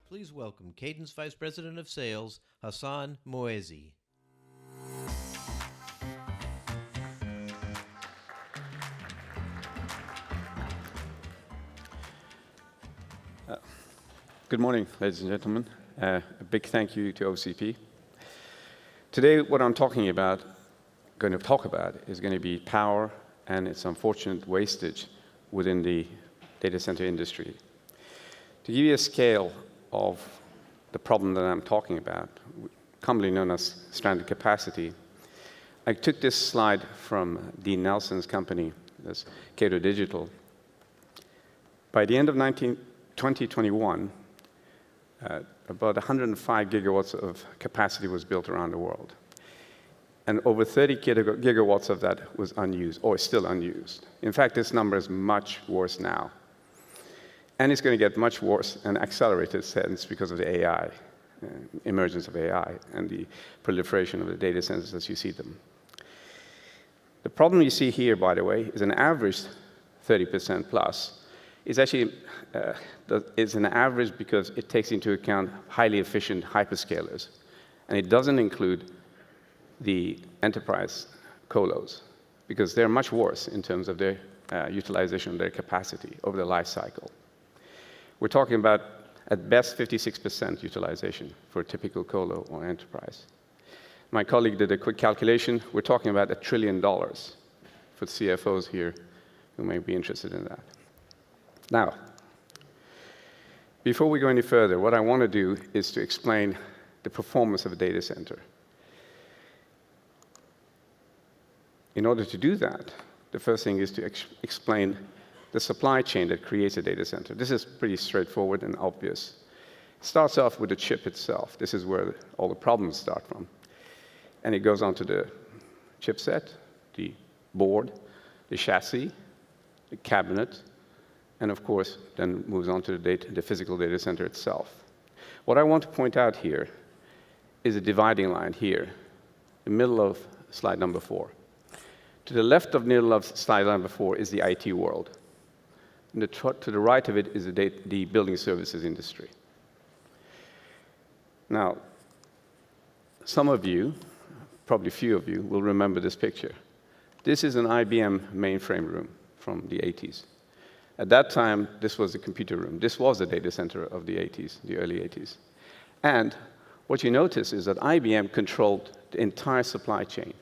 Please welcome Cadence Vice President of Sales, Hassan Moezzi. Good morning, ladies and gentlemen. A big thank you to OCP. Today, what I'm going to talk about, is going to be power and its unfortunate wastage within the data center industry. To give you a scale of the problem that I'm talking about, commonly known as stranded capacity, I took this slide from Dean Nelson's company, that's Cato Digital. By the end of 2021, about 105 gigawatts of capacity was built around the world. And over 30 gigawatts of that was unused, or is still unused. In fact, this number is much worse now. And it's going to get much worse in an accelerated sense because of the AI, emergence of AI, and the proliferation of the data centers as you see them. The problem you see here, by the way, is an average 30% plus. It's actually is an average because it takes into account highly efficient hyperscalers. And it doesn't include the enterprise colos, because they're much worse in terms of their utilization of their capacity over the life cycle. We're talking about, at best, 56% utilization for a typical colo or enterprise. My colleague did a quick calculation. We're talking about $1 trillion for CFOs here who may be interested in that. Now, before we go any further, what I want to do is to explain the performance of a data center. In order to do that, the first thing is to explain the supply chain that creates a data center. This is pretty straightforward and obvious. It starts off with the chip itself. This is where all the problems start from. And it goes on to the chipset, the board, the chassis, the cabinet, and of course, then moves on to the physical data center itself. What I want to point out here is a dividing line here, the middle of slide number 4. To the left of middle of slide number 4 is the IT world. And to the right of it is the building services industry. Now, some of you, probably few of you, will remember this picture. This is an IBM mainframe room from the 80s. At that time, this was the computer room. This was the data center of the 80s, the early 80s. And what you notice is that IBM controlled the entire supply chain.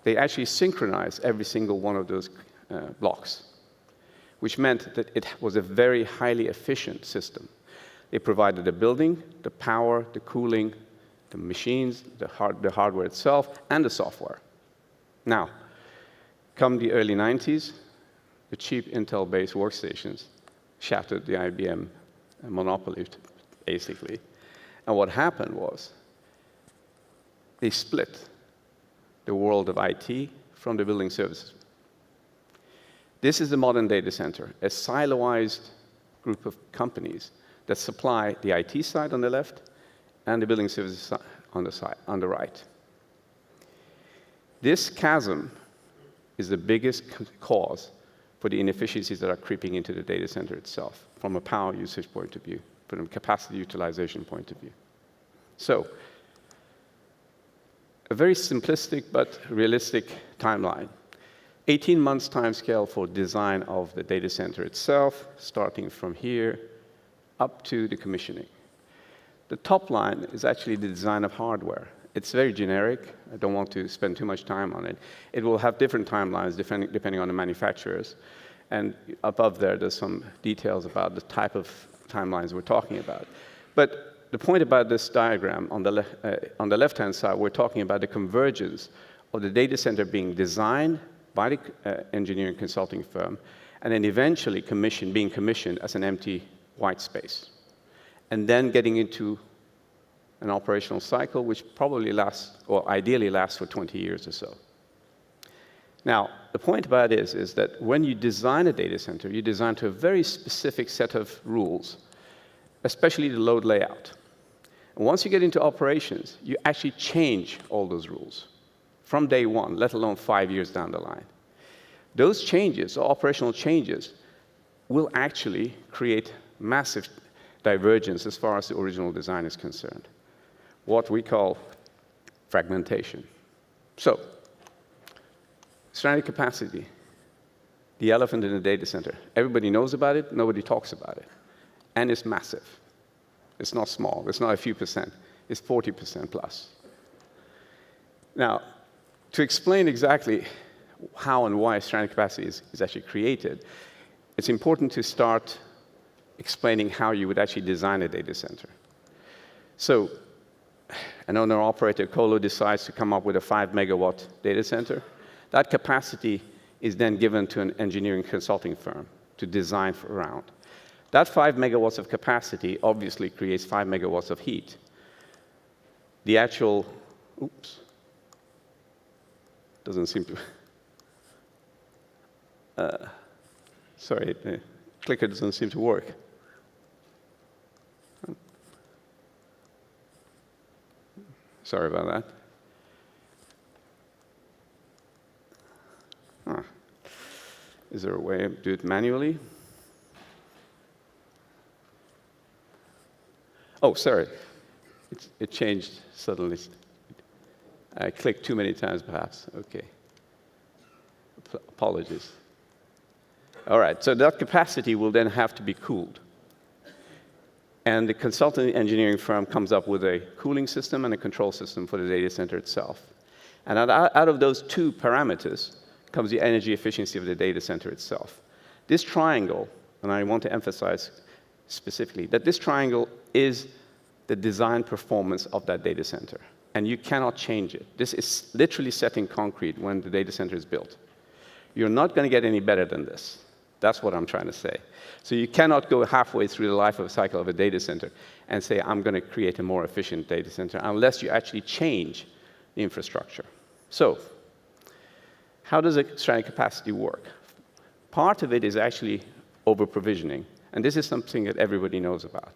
They actually synchronized every single one of those blocks, which meant that it was a very highly efficient system. They provided the building, the power, the cooling, the machines, the hardware itself, and the software. Now, come the early 90s, the cheap Intel-based workstations shattered the IBM monopoly, basically. And what happened was they split the world of IT from the building services. This is the modern data center, a siloized group of companies that supply the IT side on the left and the building services side on the right. This chasm is the biggest cause for the inefficiencies that are creeping into the data center itself, from a power usage point of view, from a capacity utilization point of view. So, a very simplistic but realistic timeline. 18 months timescale for design of the data center itself, starting from here up to the commissioning. The top line is actually the design of hardware. It's very generic. I don't want to spend too much time on it. It will have different timelines depending on the manufacturers. And above there, there's some details about the type of timelines we're talking about. But the point about this diagram, on the left-hand side, we're talking about the convergence of the data center being designed by the engineering consulting firm, and then eventually being commissioned as an empty white space. And then getting into an operational cycle which probably lasts, or ideally lasts, for 20 years or so. Now, the point about it is that when you design a data center, you design to a very specific set of rules, especially the load layout. And once you get into operations, you actually change all those rules from day one, let alone 5 years down the line. Those changes, or operational changes, will actually create massive divergence as far as the original design is concerned, what we call fragmentation. So, stranded capacity, the elephant in the data center. Everybody knows about it, nobody talks about it. And it's massive. It's not small, it's not a few percent, it's 40% plus. Now, to explain exactly how and why stranded capacity is actually created, it's important to start explaining how you would actually design a data center. So, an owner-operator, Colo, decides to come up with a 5 megawatt data center. That capacity is then given to an engineering consulting firm to design around. That 5 megawatts of capacity obviously creates 5 megawatts of heat. The actual, oops, doesn't seem to, sorry, the clicker doesn't seem to work. Sorry about that. Huh. Is there a way to do it manually? Oh, sorry. It changed suddenly. I clicked too many times, perhaps. OK. Apologies. All right, so that capacity will then have to be cooled. And the consulting engineering firm comes up with a cooling system and a control system for the data center itself. And out of those two parameters comes the energy efficiency of the data center itself. This triangle, and I want to emphasize specifically that this triangle is the design performance of that data center. And you cannot change it. This is literally set in concrete when the data center is built. You're not going to get any better than this. That's what I'm trying to say. So you cannot go halfway through the life of a cycle of a data center and say, I'm going to create a more efficient data center, unless you actually change the infrastructure. So how does a stranded capacity work? Part of it is actually over-provisioning. And this is something that everybody knows about.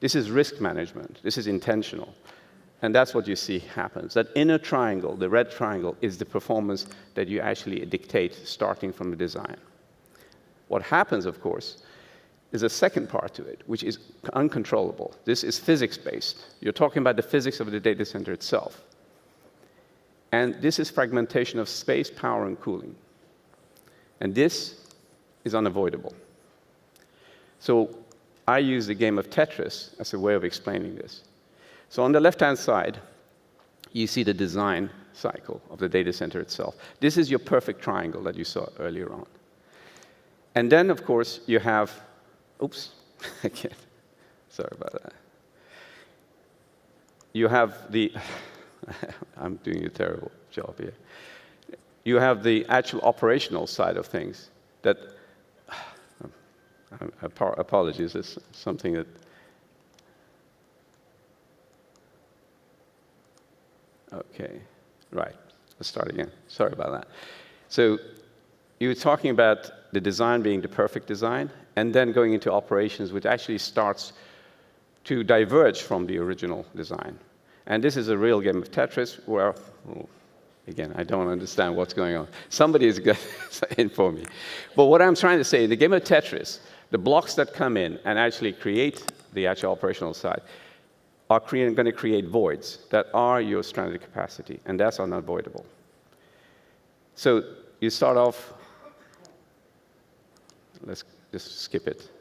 This is risk management. This is intentional. And that's what you see happens. That inner triangle, the red triangle, is the performance that you actually dictate starting from the design. What happens, of course, is a second part to it, which is uncontrollable. This is physics-based. You're talking about the physics of the data center itself. And this is fragmentation of space, power, and cooling. And this is unavoidable. So I use the game of Tetris as a way of explaining this. So on the left-hand side, you see the design cycle of the data center itself. This is your perfect triangle that you saw earlier on. And then, of course, you have, oops, I can't. Sorry about that. You have the, I'm doing a terrible job here. You have the actual operational side of things that, apologies, it's something that, okay, right, let's start again. Sorry about that. So you were talking about the design being the perfect design, and then going into operations, which actually starts to diverge from the original design. And this is a real game of Tetris where, oh, again, I don't understand what's going on. Somebody is going to inform me. But what I'm trying to say, the game of Tetris, the blocks that come in and actually create the actual operational side are going to create voids that are your stranded capacity, and that's unavoidable. So you start off, let's just skip it.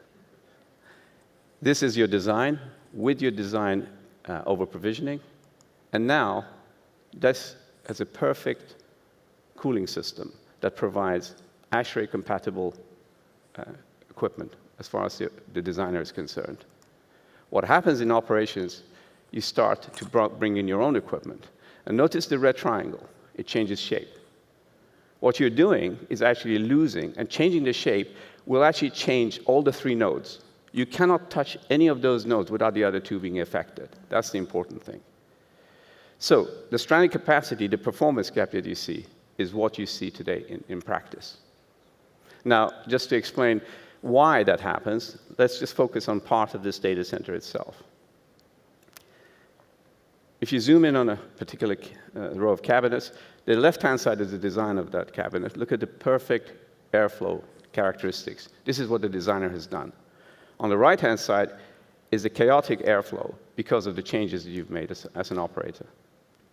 This is your design, with your design over-provisioning. And now, this has a perfect cooling system that provides ASHRAE-compatible equipment as far as the designer is concerned. What happens in operations, you start to bring in your own equipment. And notice the red triangle. It changes shape. What you're doing is actually losing, and changing the shape will actually change all the three nodes. You cannot touch any of those nodes without the other two being affected. That's the important thing. So the stranded capacity, the performance gap that you see, is what you see today in practice. Now, just to explain why that happens, let's just focus on part of this data center itself. If you zoom in on a particular row of cabinets, the left-hand side is the design of that cabinet. Look at the perfect airflow characteristics. This is what the designer has done. On the right-hand side is the chaotic airflow because of the changes that you've made as an operator.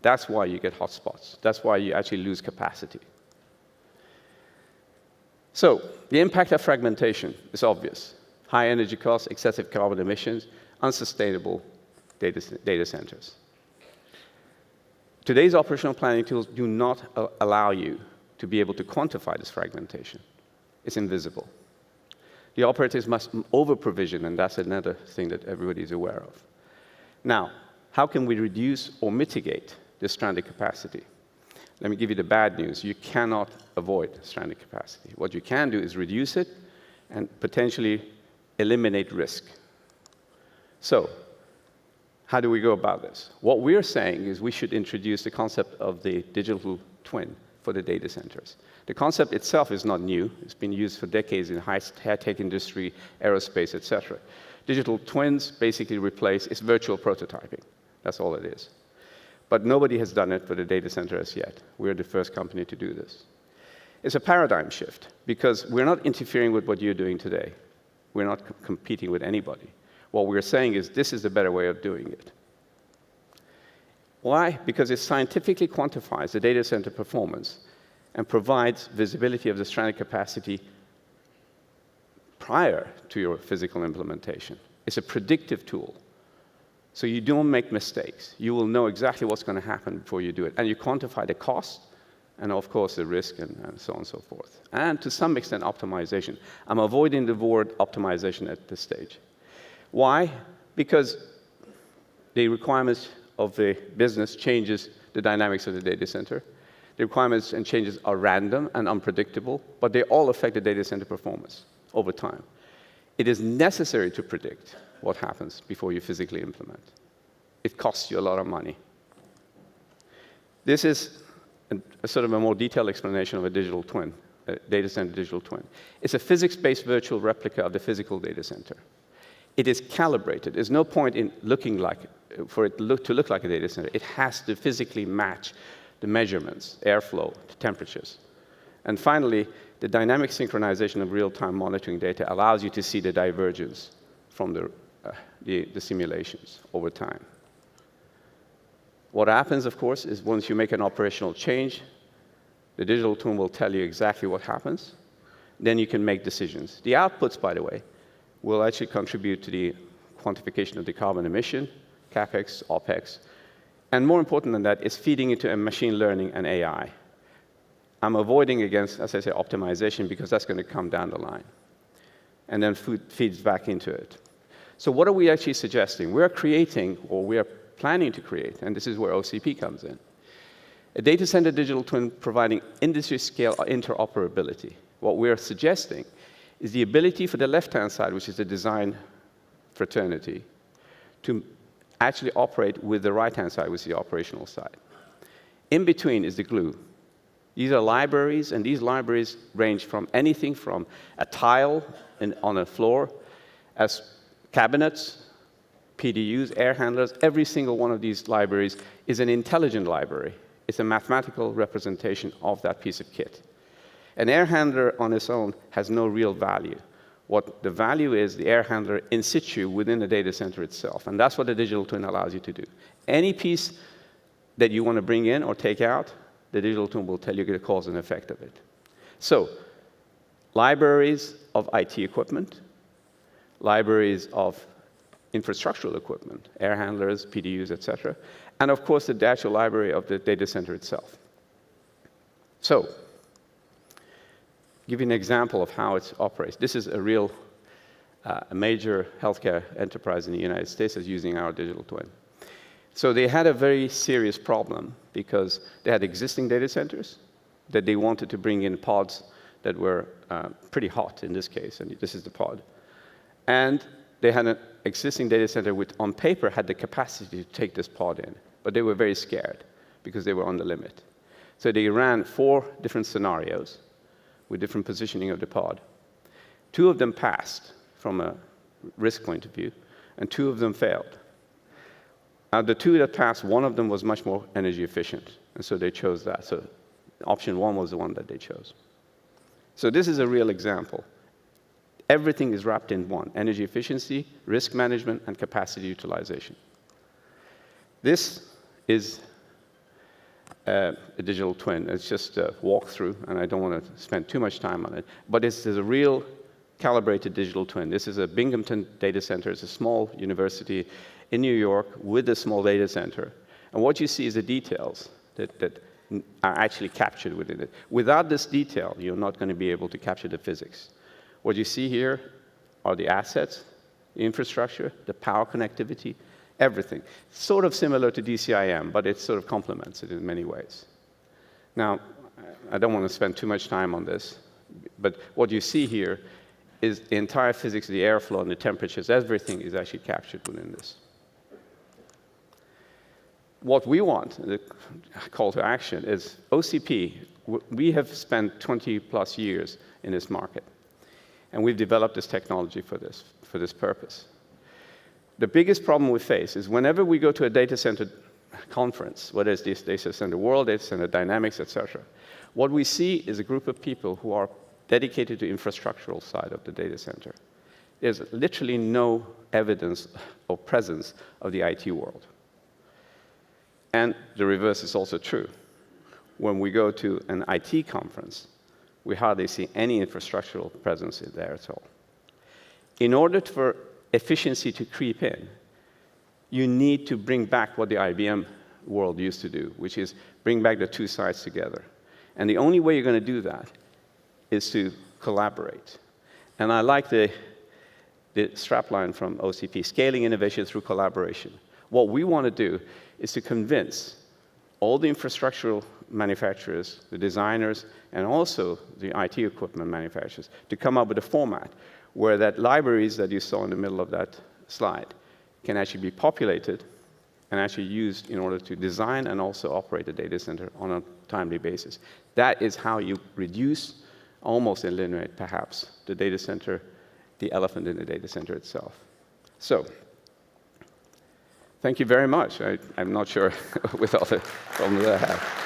That's why you get hotspots. That's why you actually lose capacity. So the impact of fragmentation is obvious. High energy costs, excessive carbon emissions, unsustainable data centers. Today's operational planning tools do not allow you to be able to quantify this fragmentation. It's invisible. The operators must over-provision, and that's another thing that everybody is aware of. Now, how can we reduce or mitigate this stranded capacity? Let me give you the bad news. You cannot avoid stranded capacity. What you can do is reduce it and potentially eliminate risk. So, how do we go about this? What we're saying is we should introduce the concept of the digital twin for the data centers. The concept itself is not new. It's been used for decades in high-tech industry, aerospace, etc. Digital twins basically replace, it's virtual prototyping. That's all it is. But nobody has done it for the data center as yet. We're the first company to do this. It's a paradigm shift, because we're not interfering with what you're doing today. We're not competing with anybody. What we're saying is this is the better way of doing it. Why? Because it scientifically quantifies the data center performance and provides visibility of the stranded capacity prior to your physical implementation. It's a predictive tool. So you don't make mistakes. You will know exactly what's going to happen before you do it. And you quantify the cost and, of course, the risk and so on and so forth. And to some extent, optimization. I'm avoiding the word optimization at this stage. Why? Because the requirements of the business changes the dynamics of the data center. The requirements and changes are random and unpredictable, but they all affect the data center performance over time. It is necessary to predict what happens before you physically implement. It costs you a lot of money. This is a sort of a more detailed explanation of a digital twin, a data center digital twin. It's a physics-based virtual replica of the physical data center. It is calibrated. There's no point in looking like, for it to look like a data center. It has to physically match the measurements, airflow, the temperatures. And finally, the dynamic synchronization of real-time monitoring data allows you to see the divergence from the simulations over time. What happens, of course, is once you make an operational change, the digital twin will tell you exactly what happens. Then you can make decisions. The outputs, by the way, will actually contribute to the quantification of the carbon emission, CapEx, OpEx. And more important than that, it's feeding into a machine learning and AI. I'm avoiding against, as I say, optimization, because that's going to come down the line. And then feeds back into it. So what are we actually suggesting? We're creating, or we are planning to create, and this is where OCP comes in, a data center digital twin providing industry-scale interoperability. What we're suggesting is the ability for the left-hand side, which is the design fraternity, to actually operate with the right-hand side, which is the operational side. In between is the glue. These are libraries, and these libraries range from anything from a tile on a floor, as cabinets, PDUs, air handlers. Every single one of these libraries is an intelligent library. It's a mathematical representation of that piece of kit. An air handler on its own has no real value. What the value is, the air handler in situ within the data center itself. And that's what the digital twin allows you to do. Any piece that you want to bring in or take out, the digital twin will tell you the cause and effect of it. So, libraries of IT equipment, libraries of infrastructural equipment, air handlers, PDUs, etc., and of course the actual library of the data center itself. So, give you an example of how it operates. This is a real, a major healthcare enterprise in the United States that's using our digital twin. So they had a very serious problem because they had existing data centers that they wanted to bring in pods that were pretty hot in this case, and this is the pod. And they had an existing data center which, on paper, had the capacity to take this pod in, but they were very scared because they were on the limit. So they ran 4 different scenarios with different positioning of the pod. 2 of them passed from a risk point of view, and 2 of them failed. The 2 that passed, one of them was much more energy efficient, and so they chose that. So option 1 was the one that they chose. So this is a real example. Everything is wrapped in one: energy efficiency, risk management, and capacity utilization. This is a digital twin. It's just a walkthrough, and I don't want to spend too much time on it. But this is a real calibrated digital twin. This is a Binghamton data center. It's a small university in New York with a small data center. And what you see is the details that are actually captured within it. Without this detail, you're not going to be able to capture the physics. What you see here are the assets, the infrastructure, the power connectivity, everything. Sort of similar to DCIM, but it sort of complements it in many ways. Now, I don't want to spend too much time on this, but what you see here is the entire physics, the airflow and the temperatures, everything is actually captured within this. What we want, the call to action, is OCP. We have spent 20+ years in this market, and we've developed this technology for this purpose. The biggest problem we face is whenever we go to a data center conference, whether it's this Data Center World, Data Center Dynamics, etc., what we see is a group of people who are dedicated to infrastructural side of the data center. There's literally no evidence or presence of the IT world. And the reverse is also true. When we go to an IT conference, we hardly see any infrastructural presence in there at all. In order for efficiency to creep in, you need to bring back what the IBM world used to do, which is bring back the two sides together. And the only way you're going to do that is to collaborate. And I like the strapline from OCP, scaling innovation through collaboration. What we want to do is to convince all the infrastructural manufacturers, the designers, and also the IT equipment manufacturers to come up with a format where that libraries that you saw in the middle of that slide can actually be populated and actually used in order to design and also operate a data center on a timely basis. That is how you reduce, almost eliminate, perhaps, the data center, the elephant in the data center itself. So, thank you very much. I'm not sure with all the problems that I have.